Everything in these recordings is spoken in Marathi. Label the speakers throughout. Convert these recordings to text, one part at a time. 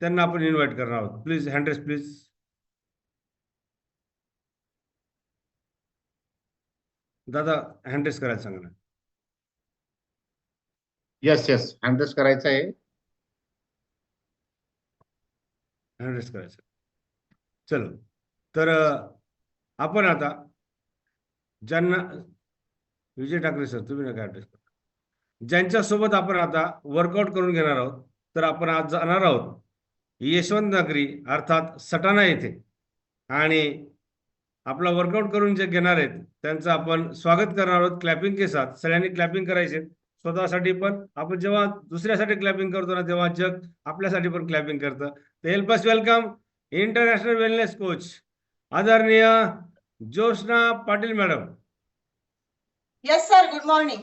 Speaker 1: त्यांना आपण इन्व्हाइट करणार आहोत. Please hand raise please. दादा हँड रेस करायला सांगा ना.
Speaker 2: येस येस हँड रेस करायचं आहे.
Speaker 1: हँड रेस करायचं. चलो तर आपण आता ज्यांना विजय ठाकरे सर तुम्ही नका ॲड्रेस करा. ज्यांच्यासोबत आपण आता वर्कआउट करून घेणार आहोत, तर आपण आज जाणार आहोत यशवंत नगरी अर्थात सटाणा येथे, आणि आपला वर्कआउट करून जे घेणार आहेत त्यांचं आपण स्वागत करणार आहोत क्लॅपिंग के साथ. सगळ्यांनी क्लॅपिंग करायचे स्वतःसाठी पण. आपण जेव्हा दुसऱ्यासाठी क्लॅपिंग करतो ना तेव्हा जग आपल्यासाठी पण क्लॅपिंग करतं. तर help us welcome international wellness coach आदरणीय Jyotsna Patil madam.
Speaker 3: Yes sir, good morning.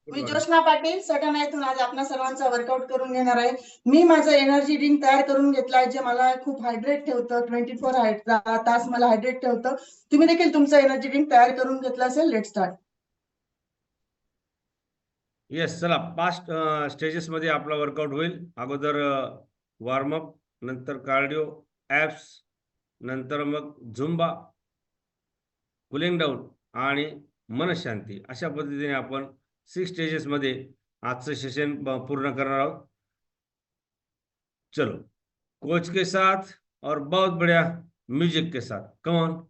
Speaker 3: मी ज्योत्स्ना पाटील सटाणा येथून आज आपल्या सर्वांचा वर्कआउट करून घेणार आहे. मी माझं एनर्जी ड्रिंक तयार करून घेतलाय जे मला खूप हायड्रेट ठेवतं. 24 तास मला हायड्रेट ठेवतं. तुम्ही देखील तुमचं एनर्जी ड्रिंक तयार करून घेतलं असेल. Let start.
Speaker 1: येस, चला 5 स्टेजेस मध्ये आपला वर्कआउट होईल. अगोदर वॉर्मअप, नंतर कार्डिओ, ॲप्स, नंतर मग झुंबा, कुलिंग डाऊन आणि मनशांती. अशा पद्धतीने आपण 6 स्टेजेस मध्ये आजचं सेशन पूर्ण करणार आहोत. चलो कोच के साथ और बहुत बढ़िया म्यूजिक के साथ, कम ऑन.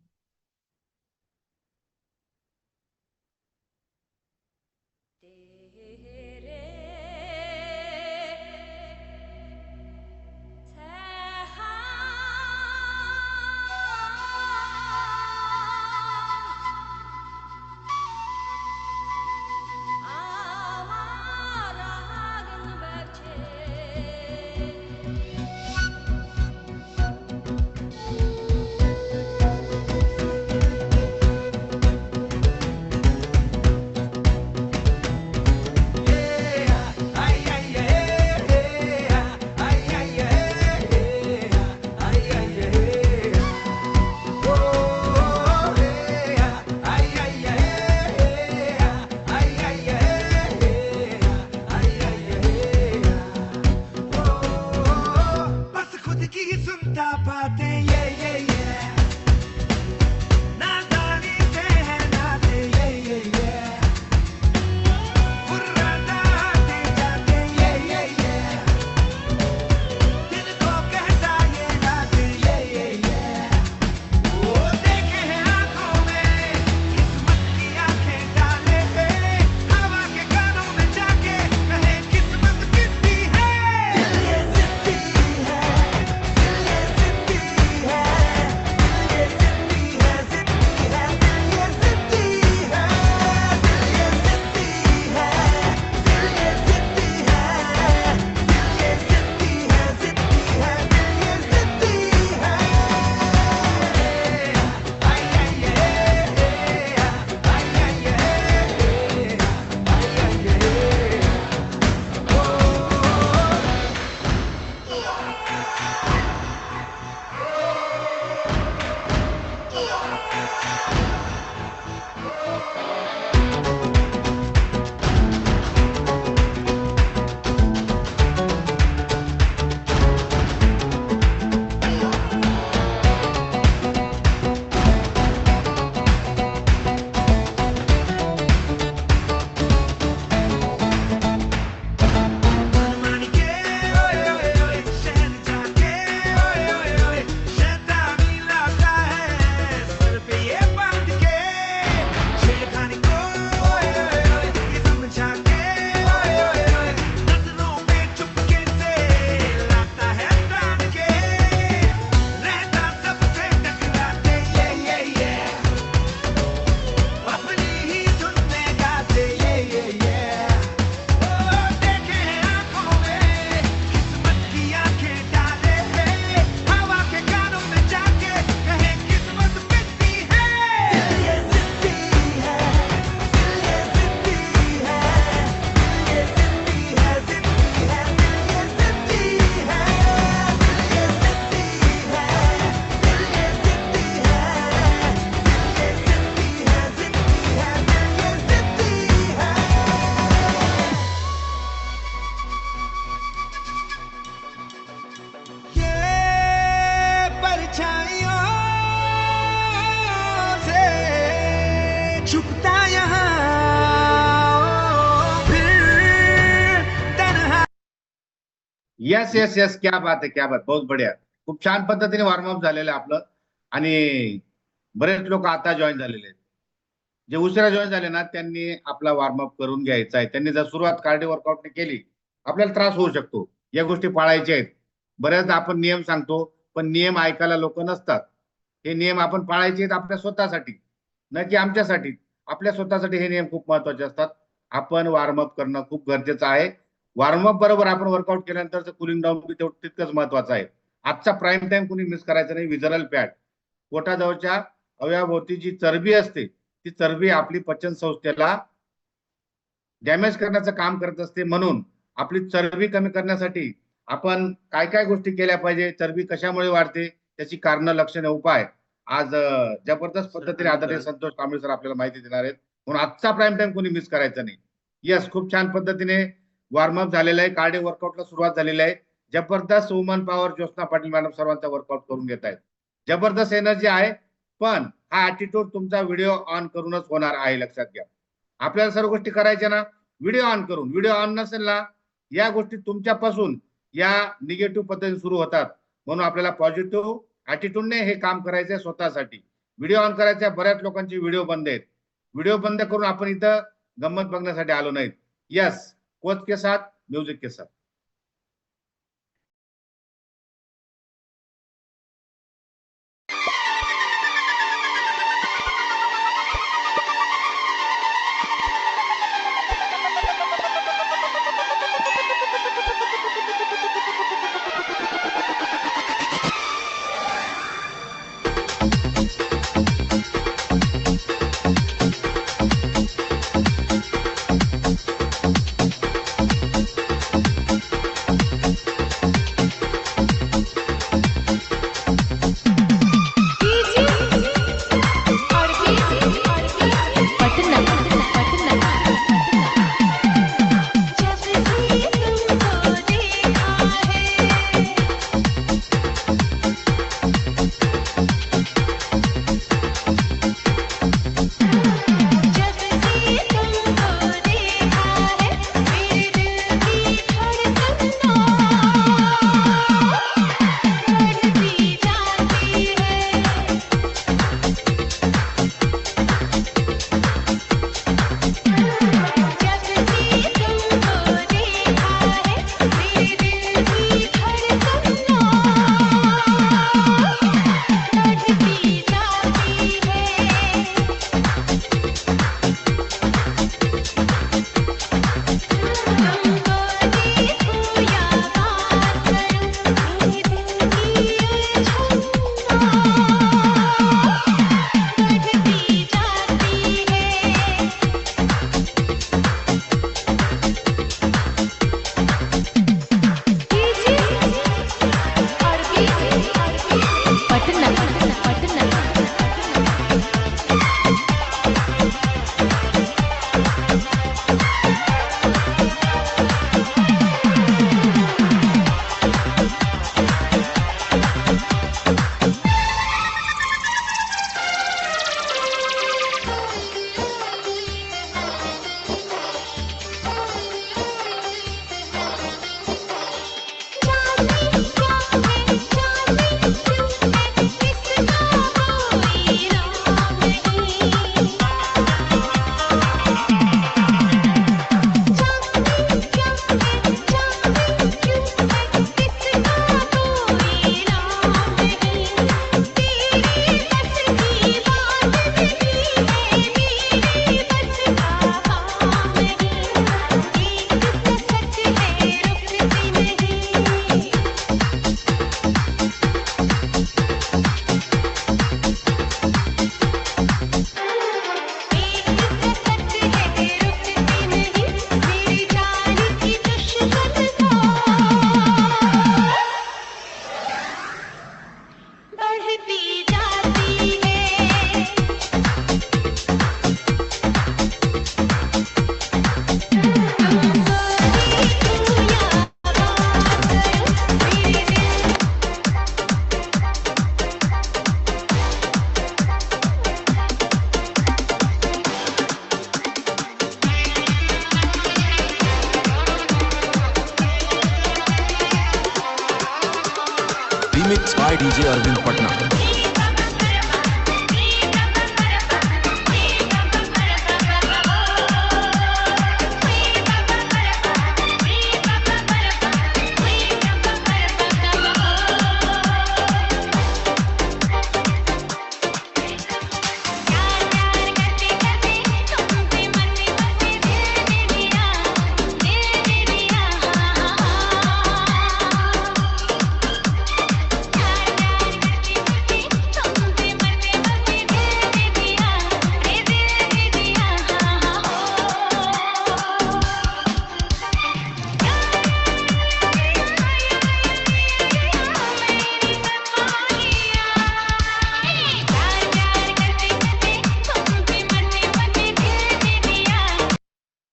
Speaker 4: झुकता यहाँ फिर तन्हा.
Speaker 2: यस यस यस, क्या बात आहे, क्या बात, बहुत बढिया. खूप छान पद्धतीने वॉर्मअप झालेलं आहे आपलं. आणि बरेच लोक आता जॉईन झालेले आहेत. जे उशिरा जॉईन झाले ना त्यांनी आपला वॉर्मअप करून घ्यायचा आहे. त्यांनी जर सुरुवात कार्डिओ वर्कआउटने केली, आपल्याला त्रास होऊ शकतो. या गोष्टी पाळायच्या आहेत. बऱ्याचदा आपण नियम सांगतो, पण नियम ऐकायला लोक नसतात. हे नियम आपण पाळायचे आहेत आपल्या स्वतःसाठी, न की आमच्यासाठी. आपल्या स्वतःसाठी हे नियम खूप महत्वाचे असतात. आपण वॉर्मअप करणं खूप गरजेचं आहे. वॉर्मअप बरोबर आपण वर्कआउट केल्यानंतर कुलिंग डाऊन तितकंच महत्वाचं आहे. आजचा प्राईम टाइम कुणी मिस करायचा नाही. विजरल फॅट, पोटाजवळच्या अवयवाभोवती जी चरबी असते, ती चरबी आपली पचन संस्थेला डॅमेज करण्याचं काम करत असते. म्हणून आपली चरबी कमी करण्यासाठी आपण काय काय गोष्टी केल्या पाहिजे, चरबी कशामुळे वाढते, त्याची कारणं, लक्षणे, उपाय आज जबरदस्त पद्धतीने आदरणीय संतोष कांबळे सर आपल्याला माहिती देणार आहेत. म्हणून आजचा प्राईम टाइम कोणी मिस करायचा नाही. यस, खूप छान पद्धतीने वॉर्मअप झालेला आहे. कार्डिओ वर्कआउटला सुरुवात झालेली आहे. जबरदस्त woman power Jyotsna Patil madam सर्वांचा वर्कआउट करून घेत आहेत. जबरदस्त एनर्जी आहे. पण हा ऍटिट्यूड तुमचा व्हिडिओ ऑन करूनच होणार आहे, लक्षात घ्या. आपल्याला सर्व गोष्टी करायच्या ना व्हिडिओ ऑन करून. व्हिडिओ ऑन नसेल ना, या गोष्टी तुमच्यापासून या निगेटिव्ह पद्धतीने सुरू होतात. म्हणून आपल्याला पॉझिटिव्ह ऍटिट्यूडने हे काम करायचंय स्वतःसाठी. व्हिडिओ ऑन करायचा. बऱ्याच लोकांचे व्हिडिओ बंद आहेत. व्हिडिओ बंद करून आपण इथं गंमत बघण्यासाठी आलो नाहीत. यस, कोच के साथ, म्युझिक के साथ.
Speaker 5: Remix by DJ Arvind Patna.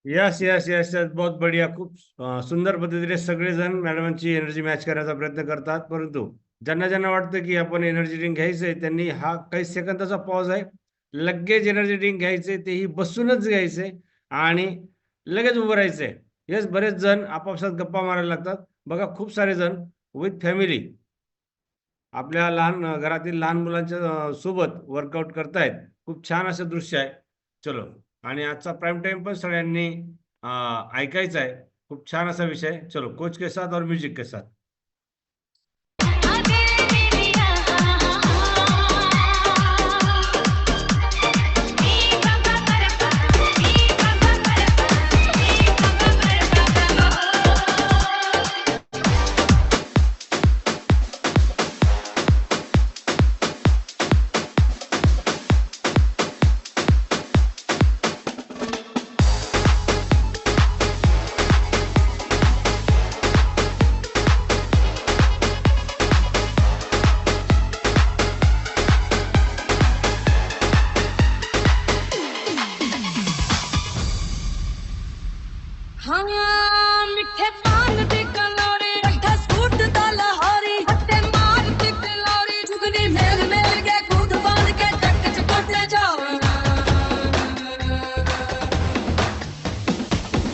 Speaker 1: Yes yes yes yes बहुत बढिया. खूप सुंदर पद्धतीने सगळेजण मॅडमांची एनर्जी मॅच करायचा प्रयत्न करतात, परंतु ज्यांना ज्यांना वाटतं की आपण एनर्जी ड्रिंक घ्यायचंय त्यांनी हा काही सेकंदाचा पॉज आहे, लगेच एनर्जी ड्रिंक घ्यायचे, तेही बसूनच घ्यायचे आणि लगेच उभं राहायचंय. यस, बरेच जण आपापसात गप्पा मारायला लागतात. बघा, खूप सारे जण विथ फॅमिली आपल्या लहान घरातील लहान मुलांच्या सोबत वर्कआउट करतायत. खूप छान असं दृश्य आहे. चलो, आणि आजचा प्राइम टाइम पण सगळ्यांनी ऐकायचा आहे. खूप छान असा विषय. चलो, कोच के साथ और म्युझिक के साथ.
Speaker 6: हाँ मिठे पान दी कलोरी रखा सूट दा लहरी हट्टे मार दी कलोरी जुगनी मेल मेल के कूद बांध के चक चकोटे जावना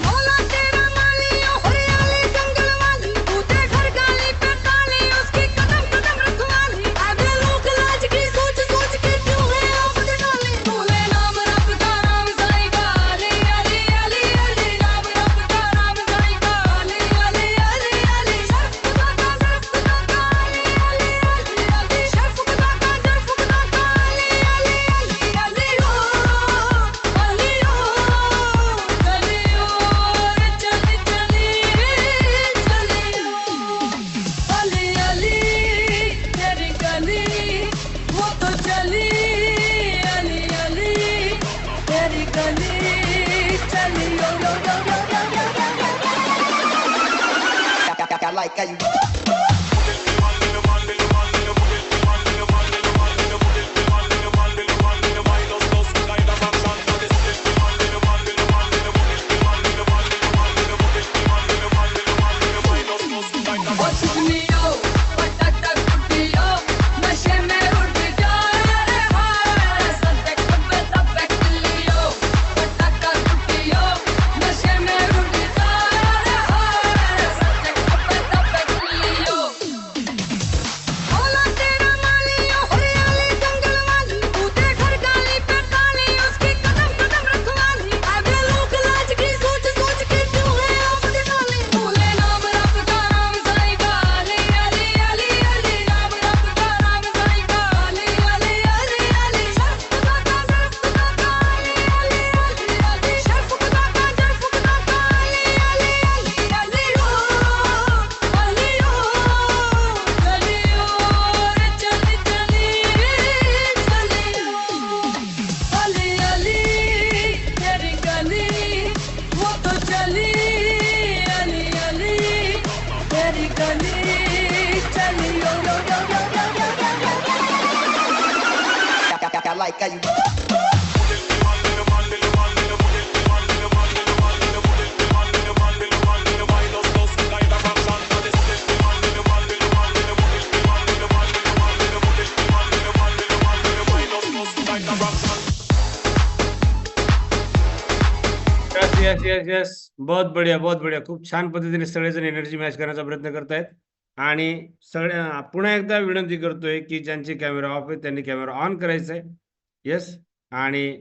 Speaker 6: मौला तेरा माली ओ हरियाली जंगल वाली कूदे घर गाली पे ताली उसकी कदम कदम रखवाली आगे लोग लाज की सोच सोच के क्यों है आप डाली भूले नाम रब का नाम साईं का अली अली अली अली नाम रब का नाम साईं का अली अली अली अली शर्फ खुदा का अली अली अली अली शर्फ खुदा का अली अली अली अली ओ अली ओ चली ओ चली चली चली ओ अली अली तेरी गली वो तो चली अली अली तेरी गली चली ओ यो यो यो यो
Speaker 7: I like how you
Speaker 6: ओ सुनियो पटाटा कुटियो नशे में उड़ जा रे हाय सत्य कब्बे तब्बे लियो पटाटा कुटियो नशे में उड़ जा रे हाय सत्य कब्बे तब्बे लियो मौला तेरा माली ओ हरियाली जंगल वाली कूदे घर गाली पे ताली उसकी कदम कदम रखवाली आगे लोग लाज की सोच सोच के क्यों है आप डाली भूले नाम रब का नाम साईं का अली अली अली अली नाम रब का नाम साईं का अली अली अली अली शर्फ खुदा का अली अली अली अली शर्फ खुदा का अली अली अली अली ओ अली ओ चली ओ चली चली चली ओ अली अली तेरी गली वो तो चली अली अली तेरी गली चली ओ यो यो यो
Speaker 7: I like how you
Speaker 1: yes yes yes yes, बहुत बढिया बहुत बढिया. खूप छान पद्धतीने सगळेजण एनर्जी मॅच करण्याचा प्रयत्न करतायत. आणि सगळ्या पुन्हा एकदा विनंती करतोय की ज्यांचे कॅमेरा ऑफ आहे त्यांनी कॅमेरा ऑन करायचा आहे. येस. आणि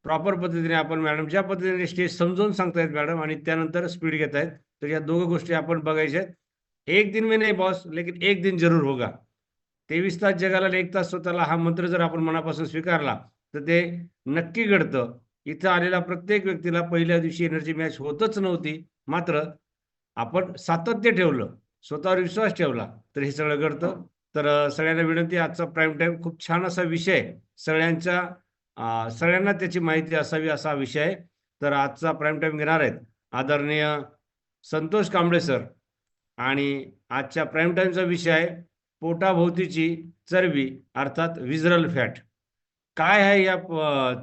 Speaker 1: प्रॉपर पद्धतीने आपण मॅडम ज्या पद्धतीने स्टेज समजावून सांगतायत मॅडम आणि त्यानंतर स्पीड घेत आहेत, तर या दोघं गोष्टी आपण बघायच्या आहेत. एक दिन में नहीं बॉस, लेकिन एक दिन जरूर होगा. 23 तास जगाला आणि 1 तास स्वतःला हा मंत्र जर आपण मनापासून स्वीकारला तर ते नक्की घडतं. इथं आलेला प्रत्येक व्यक्तीला पहिल्या दिवशी एनर्जी मॅच होतच नव्हती. मात्र आपण सातत्य ठेवलं, स्वतःवर विश्वास ठेवला तर हे सगळं घडतं. तर सगळ्यांना विनंती, आजचा प्राईम टाईम खूप छान असा विषय आहे. सगळ्यांना त्याची माहिती असावी असा विषय आहे. तर आजचा प्राईम टाईम घेणार आहेत आदरणीय संतोष कांबळे सर. आणि आजच्या प्राईम टाईमचा विषय आहे पोटाभोवतीची चरबी अर्थात विजरल फॅट. काय आहे या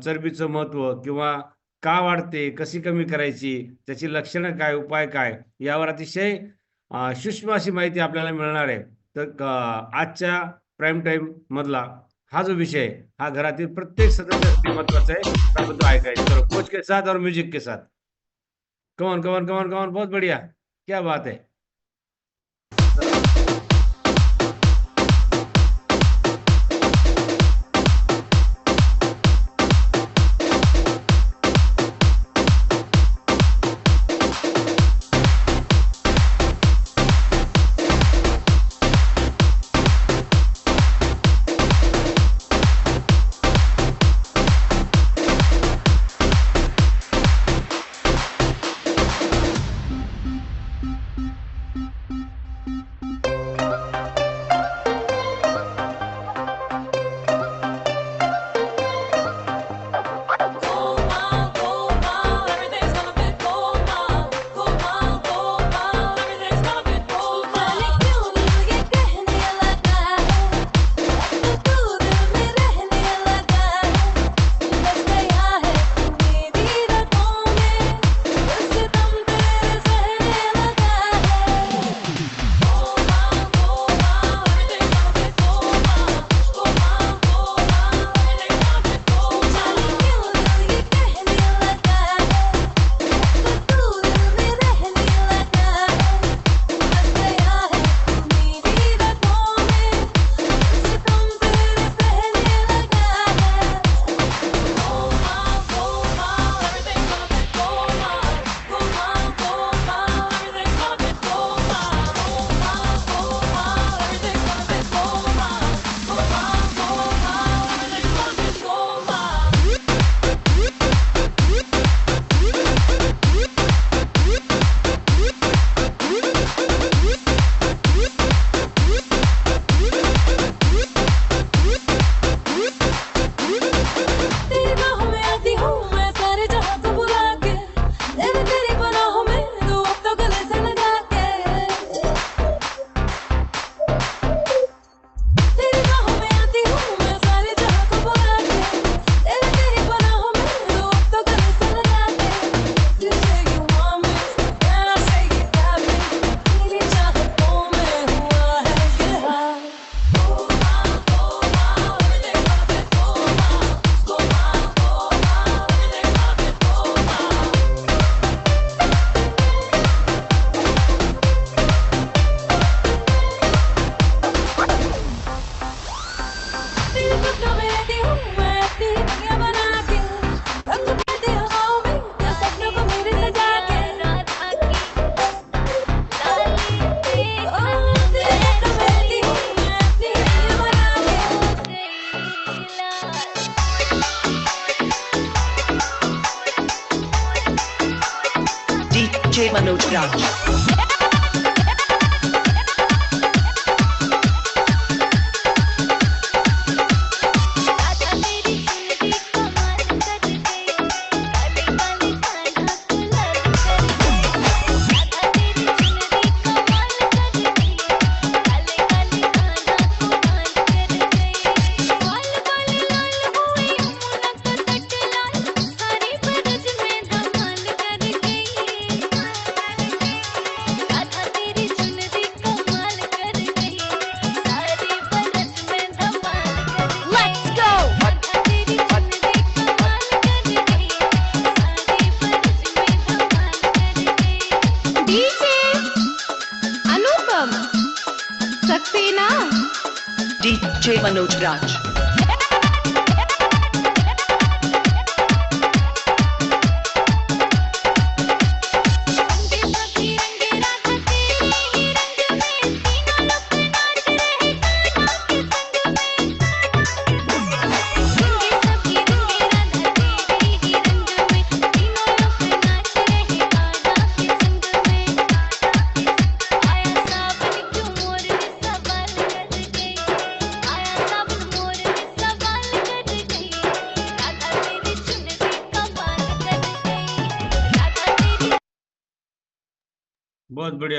Speaker 1: चरबीचं महत्त्व किंवा का वाढते, कशी कमी करायची, त्याची लक्षणं काय, उपाय काय, यावर अतिशय सूक्ष्म अशी माहिती आपल्याला मिळणार आहे. तर आजच्या प्राईम टाईम मधला हा जो विषय आहे हा घरातील प्रत्येक सदस्यासाठी महत्वाचा आहे. आपण तो ऐकायचा. तर कोच के साथ और म्यूजिक के साथ. कमॉन कमॉन कमॉन कमॉन, बहुत बढ़िया, क्या बात है.
Speaker 7: DJ Manoj Raj.
Speaker 6: पे ना
Speaker 8: DJ Manoj Raj.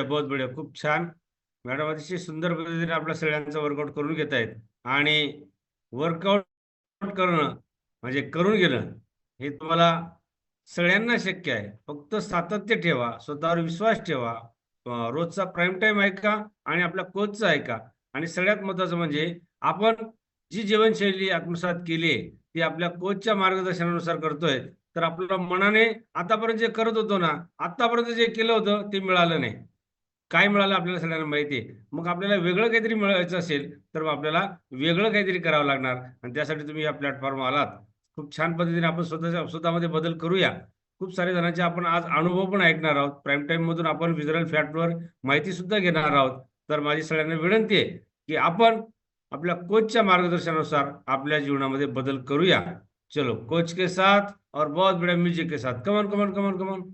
Speaker 1: बहुत बढिया खूप छान. मॅडम अतिशय सुंदर पद्धतीने आपल्या सगळ्यांचं वर्कआउट करून घेत आहेत. आणि वर्कआउट करणं म्हणजे करून घेणं हे तुम्हाला सगळ्यांना शक्य आहे. फक्त सातत्य ठेवा, स्वतःवर विश्वास ठेवा, रोजचा प्राईम टाइम ऐका आणि आपल्या कोचचा ऐका. आणि सगळ्यात महत्त्वाचं म्हणजे आपण जी जीवनशैली आत्मसात केली आहे ती आपल्या कोचच्या मार्गदर्शनानुसार करतोय. तर आपल्या मनाने आतापर्यंत जे करत होतो ना, आतापर्यंत जे केलं होतं ते मिळालं नाही. काय मिळालं आपल्याला सगळ्यांना माहिती आहे. मग आपल्याला वेगळं काहीतरी मिळवायचं असेल तर मग आपल्याला वेगळं काहीतरी करावं लागणार. आणि त्यासाठी तुम्ही या प्लॅटफॉर्मवर आलात. खूप छान पद्धतीने आपण स्वतःमध्ये बदल करूया. खूप सारे जणांचे आपण आज अनुभव पण ऐकणार आहोत. प्राईम टाइम मधून आपण विजरल फॅक्टवर माहिती सुद्धा घेणार आहोत. तर माझी सगळ्यांना विनंती आहे की आपण आपल्या कोचच्या मार्गदर्शनानुसार आपल्या जीवनामध्ये बदल करूया. चलो कोच के साथ और बहुत बड़े म्यूजिक के साथ. Come on come on come on come on.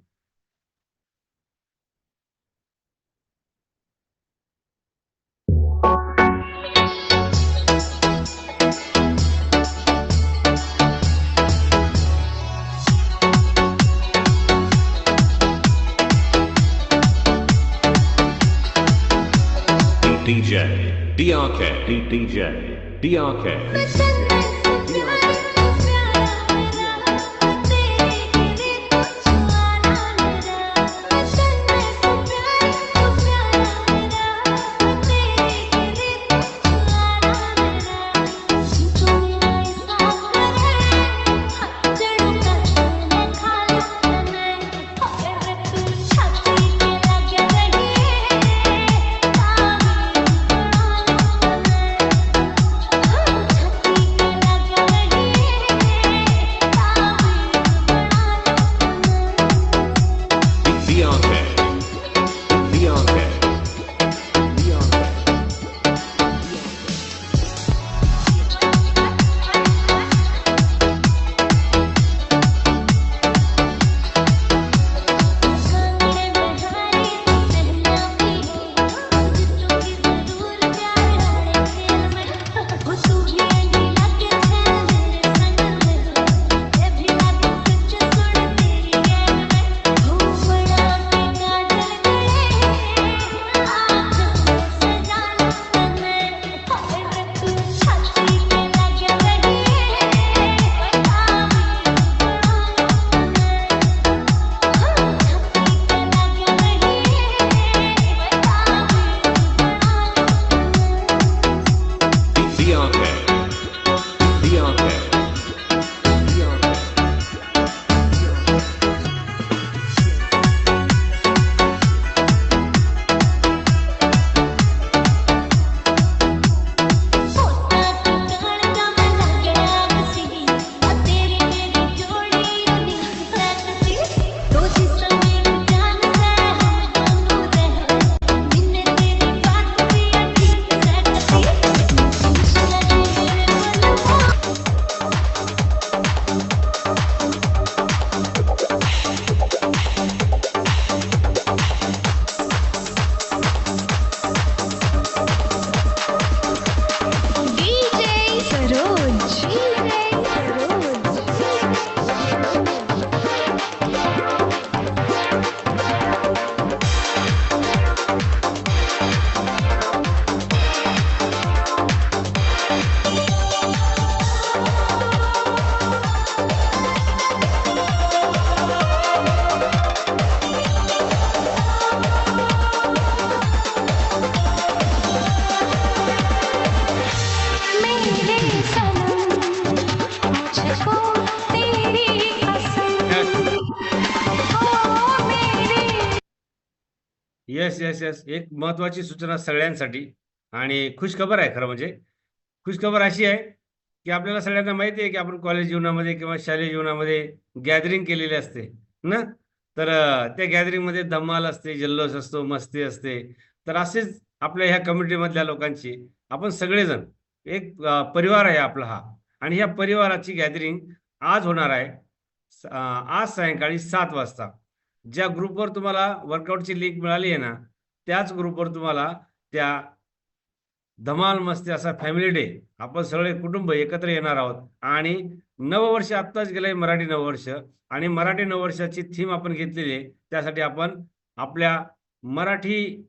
Speaker 9: DJ DRK DJ DRK
Speaker 1: yes yes yes. एक महत्वाची सूचना सगळ्यांसाठी. आणि खुशखबर आहे खरं म्हणजे. खुशखबर अशी आहे की आपल्याला सगळ्यांना माहिती आहे की आपण कॉलेज जीवनामध्ये किंवा शालेय जीवनामध्ये गॅदरिंग केलेली असते ना. तर त्या गॅदरिंगमध्ये धमाल असते, जल्लोष असतो, मस्ती असते. तर असेच आपल्या ह्या कम्युनिटीमधल्या लोकांची आपण सगळेजण एक परिवार आहे आपला हा. आणि ह्या परिवाराची गॅदरिंग आज होणार आहे आज सायंकाळी 7 वाजता. ज्या ग्रुपवर तुम्हाला वर्कआउटची लिंक मिळाली आहे ना, त्याच ग्रुपवर तुम्हाला त्या धमाल मस्ती असा फॅमिली डे आपण सगळे कुटुंब एकत्र येणार आहोत. आणि नववर्ष आत्ताच गेलंय, मराठी नववर्ष. आणि मराठी नववर्षाची थीम आपण घेतलेली आहे. त्यासाठी आपण आपल्या मराठी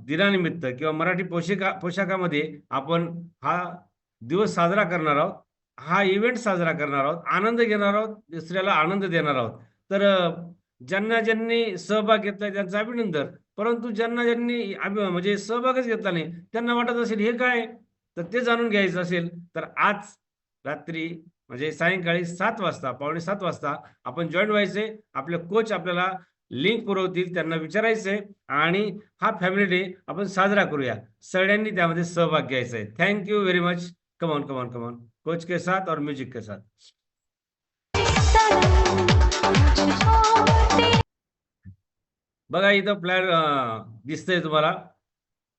Speaker 1: दिनानिमित्त किंवा मराठी पोशाखामध्ये आपण हा दिवस साजरा करणार आहोत, हा इव्हेंट साजरा करणार आहोत, आनंद घेणार आहोत, दुसऱ्याला आनंद देणार आहोत. तर ज्यांना ज्यांनी सहभाग घेतलाय त्यांचं अभिनंदन. परंतु ज्यांनी म्हणजे सहभागच घेतला नाही, त्यांना वाटत असेल हे काय, तर ते जाणून घ्यायचं असेल तर आज रात्री म्हणजे सायंकाळी 7 वाजता, पावणे 7 वाजता आपण जॉईन व्हायचे. आपले कोच आपल्याला लिंक पुरवतील, त्यांना विचारायचंय आणि हा फॅमिली डे आपण साजरा करूया. सगळ्यांनी त्यामध्ये सहभाग घ्यायचा आहे. Thank you very much. Come on come on come on, coach के साथ और म्यूजिक के साथ. बघा इथं प्लॅन दिसतंय तुम्हाला.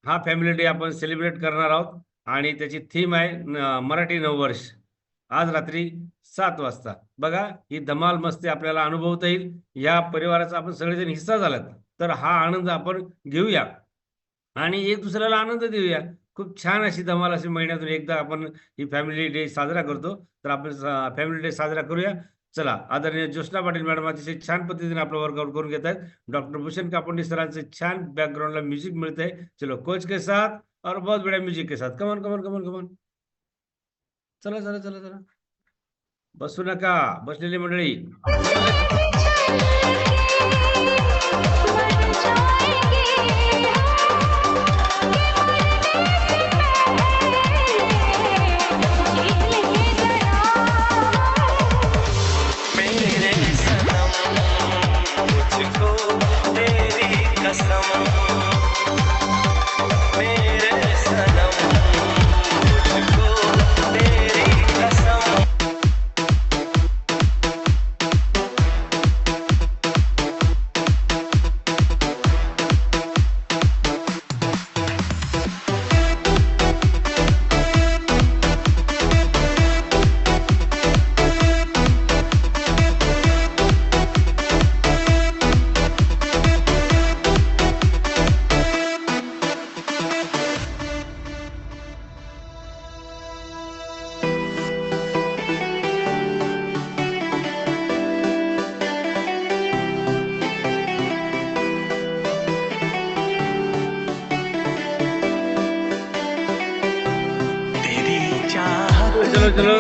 Speaker 1: हा फॅमिली डे आपण सेलिब्रेट करणार आहोत आणि त्याची थीम आहे मराठी नववर्ष. आज रात्री 7 वाजता बघा ही धमाल मस्ती आपल्याला अनुभवता येईल. या परिवाराचा आपण सगळेजण हिस्सा झालात तर हा आनंद आपण घेऊया आणि एक दुसऱ्याला आनंद देऊया. खूप छान अशी धमाल अशी महिन्यातून एकदा आपण ही फॅमिली डे साजरा करतो. तर आपण फॅमिली डे साजरा करूया. चला, आदरणीय ज्योत्स्ना पाटील मॅडम अतिशय छान पद्धतीने आपलं वर्कआउट करून घेत आहेत. डॉक्टर भूषण कापंडे सरांचे छान बॅकग्राऊंडला म्युझिक मिळतंय. चलो कोच के साथ और बहुत बड्या म्युझिक के साथ. Come on come on come on come on. चला चला चला चला, बसू नका बसलेली मंडळी. चलो चलो,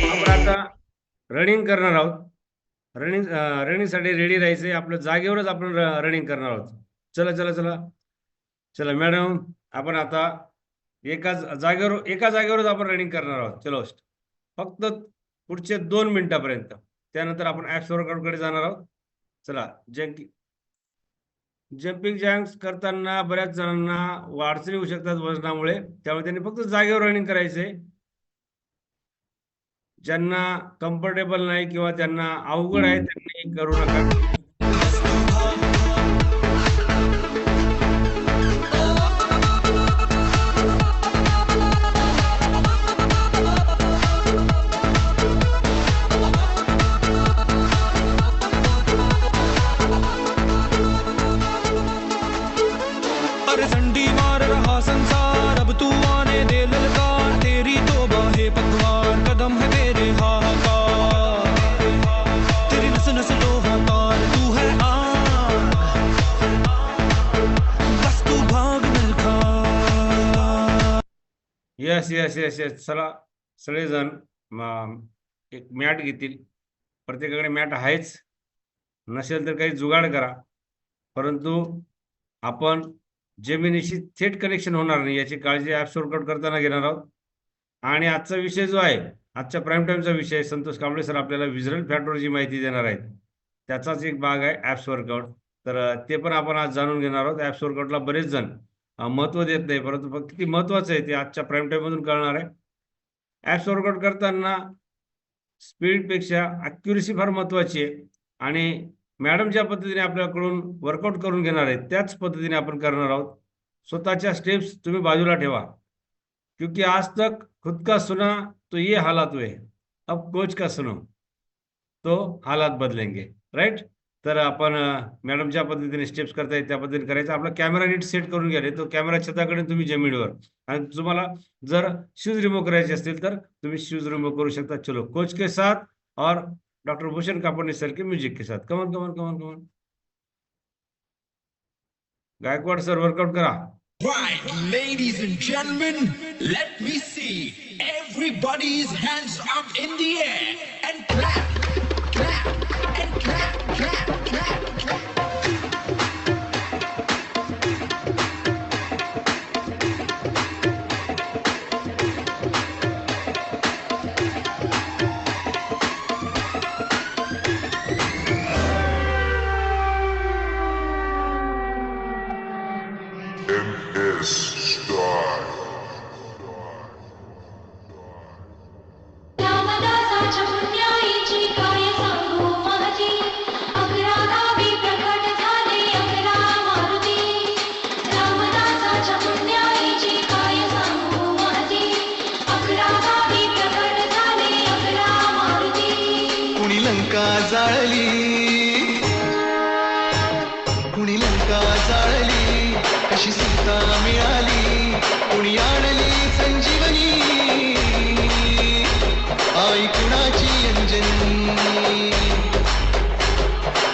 Speaker 1: आपण आता रनिंग करणार आहोत. रनिंगसाठी रेडी राहायचंय. आपलं जागेवरच आपण रनिंग करणार आहोत. चला चला चला चला मॅडम, आपण आता एका जागेवरच आपण रनिंग करणार आहोत. चलो, फक्त पुढचे 2 मिनिटापर्यंत. त्यानंतर आपण ॲप्स वर्कआउटकडे जाणार आहोत. चला, जम्पिंग जॅक्स करताना बऱ्याच जणांना अडचणी होऊ शकतात वजनामुळे, त्यामुळे त्यांनी फक्त जागेवर रनिंग करायचंय. ज्यांना कम्फर्टेबल नाही किंवा त्यांना अवघड आहे त्यांनी करू नका.
Speaker 4: अरे झंडी मार रहा संसार, अब तू आने दे ललकार, तेरी तो बाहें पतवार, कदम है तेरे हाहाकार, तेरी नस नस लोहा तार, तू है आग, बस तू भाग Milkha.
Speaker 1: Yes yes yes yes. चला सगळेजण एक मॅट घेतील. प्रत्येकाकडे मॅट आहेच, नसेल तर काही जुगाड करा. परंतु आपण जमिनीशी थेट कनेक्शन होणार नाही याची काळजी ॲप्स वर्कआउट करताना घेणार आहोत. आणि आजचा विषय जो आहे, आजच्या प्राईम टाइमचा विषय, संतोष कांबळे सर आपल्याला व्हिज्युअल फॅक्टरवर जी माहिती देणार आहेत त्याचाच एक भाग आहे ॲप्स वर्कआउट. तर ते पण आपण आज जाणून घेणार आहोत. ॲप्स वर्कआउटला बरेच जण महत्व देत नाही, परंतु फक्त किती महत्वाचं आहे ते आजच्या प्राईम टाइम मधून कळणार आहे. ऍप्स वर्कआउट करताना स्पीडपेक्षा अॅक्युरेसी फार महत्वाची आहे आणि मॅडम ज्या पद्धतीने आपल्याकडून वर्कआउट करून घेणार आहेत त्याच पद्धतीने आपण करणार आहोत. स्वतःच्या स्टेप्स तुम्ही बाजूला ठेवा, क्योंकि आज तक खुद का सुना तो ये हालात हुए, अब कोच का सुनो तो हालात बदलेंगे. राईट. तर आपण मॅडम ज्या पद्धतीने स्टेप्स करतायत त्या पद्धतीने करायचं. आपला कॅमेरा नीट सेट करून घ्या, तो कॅमेरा छताकडे तुम्ही जमिनीवर. आणि तुम्हाला जर शूज रिमूव्ह करायचे असतील तर तुम्ही शूज रिमूव्ह करू शकता. चलो, कोच के साथ और डॉक्टर भूषण कापडनी सर के म्यूजिक के साथ. कमन कमन कमन कमन. गायकवाड सर वर्कआउट करा.
Speaker 10: Right, ladies and gentlemen, let me see everybody's hands up in the air and clap, clap, and clap, clap, clap, clap.
Speaker 6: रामदासाच्या पुण्याईची काय सांगू माझी, अकरा गावी प्रकट झाले अकरा मारुती. रामदासाच्या पुण्याईची काय सांगू माझी, अकरा गावी प्रकट झाले अकरा मारुती.
Speaker 10: कुणी लंका जाळली, कुणी लंका जाळली, कशी सीता मिळाली, कुणी आणली संजीवनी, आई कुणाची अंजनी.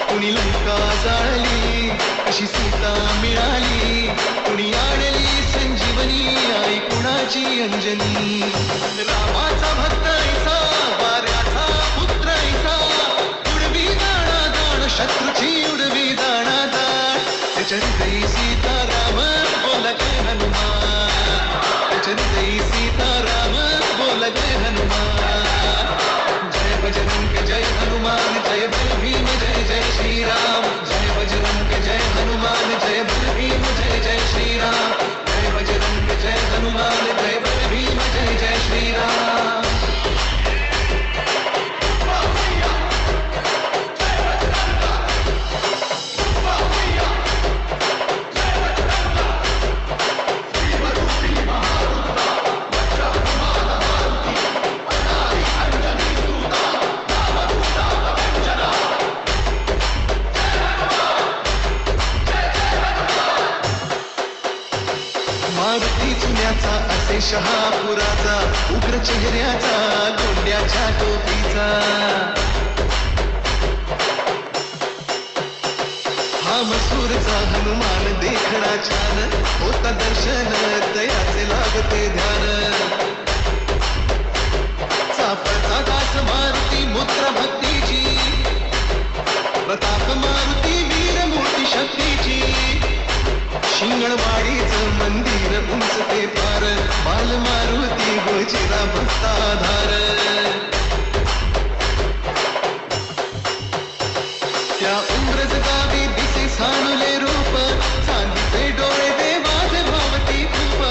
Speaker 10: कुणी लंका जाळली, कशी सीता मिळाली, कुणी आणली संजीवनी, आई कुणाची अंजनी. रामाचा भक्त ऐसा, वाऱ्याचा पुत्र ऐसा, उडवी दाणा दाण, शत्रूची उडवी दाणा दाण. त्याच्या हृदयी सीताराम बोलते हनुमान, त्याच्या हृदयी सीताराम बोलते हनुमान. जय बजरंग जय हनुमान, जय बल भीम जय जय श्रीराम. जय बजरंग जय हनुमान, जय बल भीम जय जय श्रीराम. जय बजरंग जय हनुमान, जय बल भीम जय जय श्रीराम. मारुती चुन्याचा असे शहापुराचा, उग्र चेहऱ्याचा, गोंड्याच्या टोपीचा. हा मसूरचा हनुमान देखणा छान, होता दर्शन दयाचे लागते ध्यान. चाफाचा दास मारुती मुद्रा भक्तीची, प्रताप मारुती वीर मूर्ती शक्तीची. शिंगणवाडीचं मंदिर उंच ते पार, बाल मारुती गोचिरा भक्ताधार. त्या उमरज गावी दिसे सानुले रूप, चांदीचे डोळे देवाचे भावती खूप.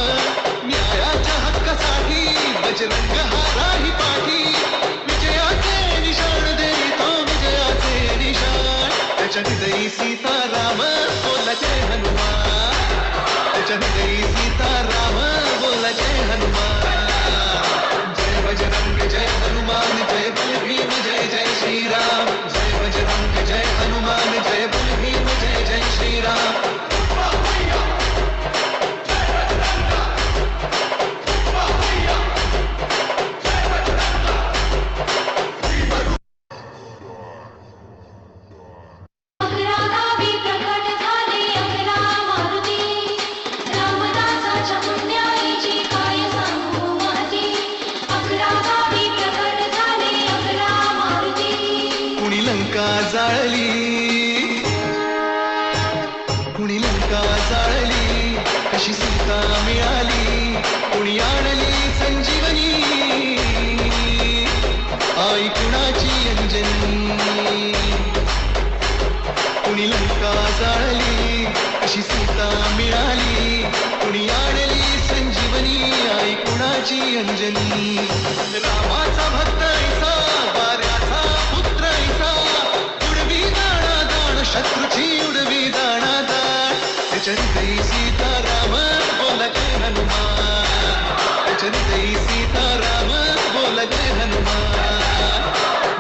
Speaker 10: न्यायाच्या हक्कासाठी बजरंग हा राही पाठी, विजयाचे निशाण देतो विजयाचे निशाण. त्याच्या हृदयी सीताराम बोलते हनुमान, त्याच्या हृदयी सीताराम बोलते हनुमान. जय बजरंग जय हनुमान, जय बल भीम जय जय श्रीराम. जय बजरंग जय हनुमान, जय बल भीम जय जय श्रीराम.
Speaker 6: अकरा गावी प्रकट झाले अकरा मारुती. रामदासाच्या पुण्याईची काय
Speaker 10: कुणाची अंजनी रामाचा भक्त ऐसा वाऱ्याचा पुत्र ऐसा उडवी दाणा दाण शत्रूची उडवी दाणा दाण चरितई सीताराम बोल जय हनुमान चरितई सीताराम बोल जय हनुमान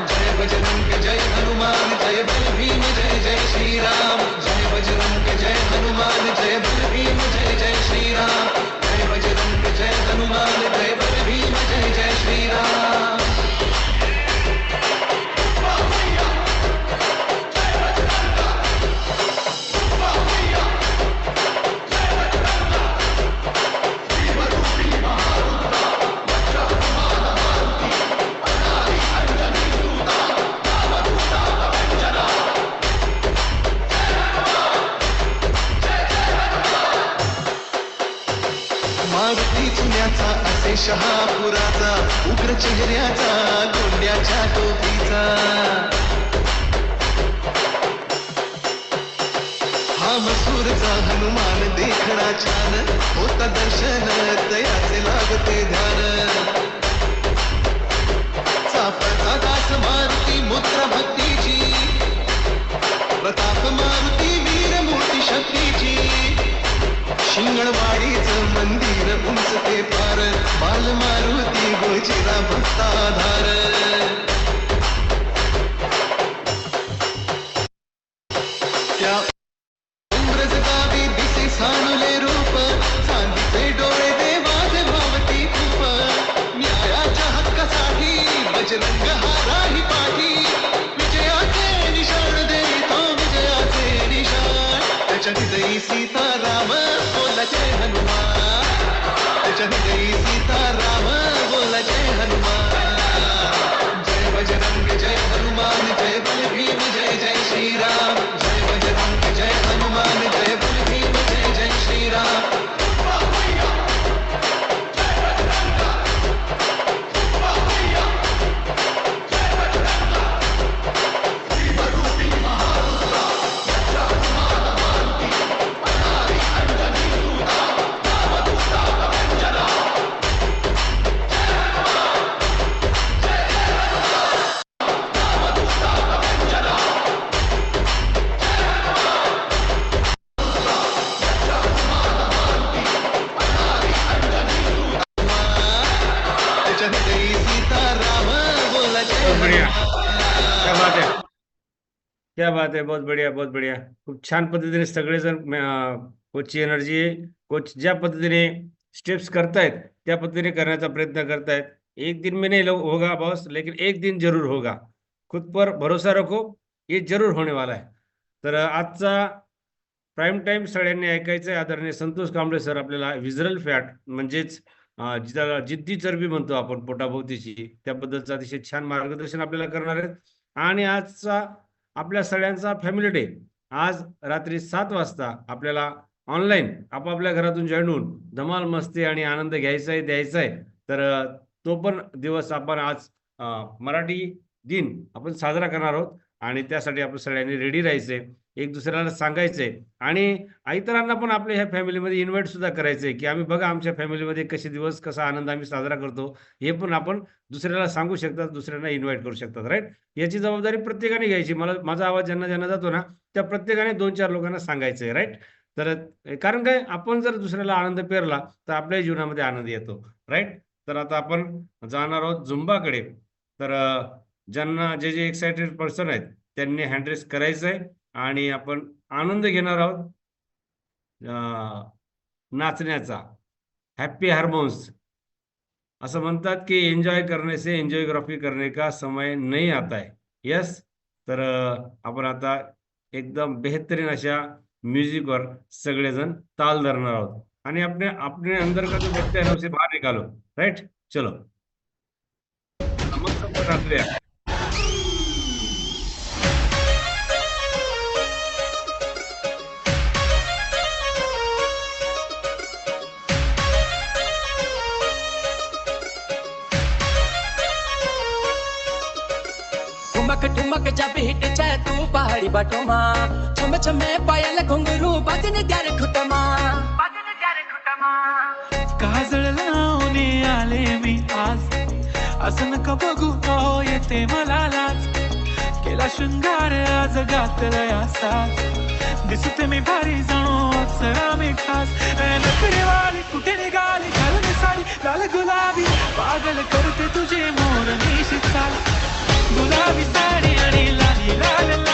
Speaker 10: जय बजरंग जय हनुमान जय बल भीम जय जय श्रीराम जय बजरंग जय हनुमान जय बल भीम जय जय श्रीराम जय बजरंग जय हनुमान जय बल भीम जय जय श्रीराम मारुती चुन्याचा असे शहापुराचा उग्र चेहऱ्याचा गोंड्याच्या टोपीचा हा मसूरचा हनुमान देखणा छान होता दर्शन तयाचे लागते ध्यान चाफाचा दास मारुती मूत्र भक्तीची प्रताप मारुती वीर मूर्ती शक्तीची शिंगणवाडीचं मंदिर उंच ते पार बाल मारुती गोचिरा भक्ताधार त्या उमरज गावी दिसे सानुले रूप चांदीचे डोळे देवाचे भावती खूप न्यायाच्या हक्कासाठी बजरंग हा राही पाठी विजयाचे निशाण देतो विजयाचे निशाण त्याच्या हृदयी सीताराम बोला जय हनुमान त्याच्या हृदयी सीताराम बोला जय हनुमान जय बजरंग जय हनुमान जय बल भीम जय जय श्रीराम जय बजरंग जय हनुमान जय बल भीम जय जय श्रीराम
Speaker 1: क्या बात आहे बहुत बढ़िया बहुत बढ़िया खूप छान पद्धतीने सगळेजण कोचची एनर्जी कोच ज्या पद्धतीने स्टेप्स करतायत त्या पद्धतीने करण्याचा प्रयत्न करतायत एक दिन में नहीं होगा बॉस लेकिन एक दिन जरूर होगा खुद पर भरोसा रखो ये जरूर होने वाला है तर आजचा प्राईम टाइम सगळ्यांनी ऐकायचं आहे आदरणीय संतोष कांबळे सर आपल्याला व्हिजरल फॅट म्हणजेच जिथं जिद्दी चरबी म्हणतो आपण पोटाभोवतीची त्याबद्दलचं अतिशय छान मार्गदर्शन आपल्याला करणार आहेत आणि आजचा आपल्या सगळ्यांचा फॅमिली डे आज रात्री 7 वाजता आपल्याला ऑनलाईन आपापल्या घरातून जॉईन होऊन धमाल मस्ती आणि आनंद घ्यायचा आहे द्यायचा आहे तर तो पण दिवस आपण आज मराठी दिन आपण साजरा करणार आहोत आणि त्यासाठी आपण सगळ्यांनी रेडी राहायचंय एक दुसऱ्याला सांगायचंय आणि इतरांना पण आपल्या ह्या फॅमिलीमध्ये इन्व्हाइट सुद्धा करायचंय की आम्ही बघा आमच्या फॅमिलीमध्ये कसे दिवस कसा आनंद आम्ही साजरा करतो हे पण आपण दुसऱ्याला सांगू शकतात दुसऱ्यांना इन्व्हाइट करू शकतात राईट याची जबाबदारी प्रत्येकाने घ्यायची माझा आवाज ज्यांना ज्यांना जातो ना त्या प्रत्येकाने 2-4 लोकांना सांगायचंय राईट तर कारण काय आपण जर दुसऱ्याला आनंद पेरला तर आपल्या जीवनामध्ये आनंद येतो राईट तर आता आपण जाणार आहोत झुंबाकडे तर ज्यांना जे एक्साइटेड पर्सन आहेत त्यांनी हँडरेस करायचं आहे आणि आपण आनंद घेणार आहोत नाचण्याचा हॅपी हार्मोन्स असं म्हणतात की एन्जॉय करने से एन्जॉयग्राफी करने का समय नहीं आता है यस तर आपण आता एकदम बेहतरीन अशा म्युझिकवर सगळेजण ताल धरणार आहोत आणि अपने अंदर का जो बच्चा है उसे बाहर निकालो राइट चलो
Speaker 11: ठुमक ठुमक जब हिट जाए तू पहाड़ी बटोमा छम छमे पायल घुंगरू बजन द्यार खुटमा काजळ लावून
Speaker 12: घेऊन आले मी आज. असं नका बघू हो येते मला लाज. केला शृंगार आज घातलाय असाच. दिसते मी भारी जणू अप्सरा मी खास. नखरेवाली कुठे निघाली घालून साडी लाल गुलाबी. पागल करते तुझे मोर निशित चाल. गुलाबी साडी आणि लाली लाल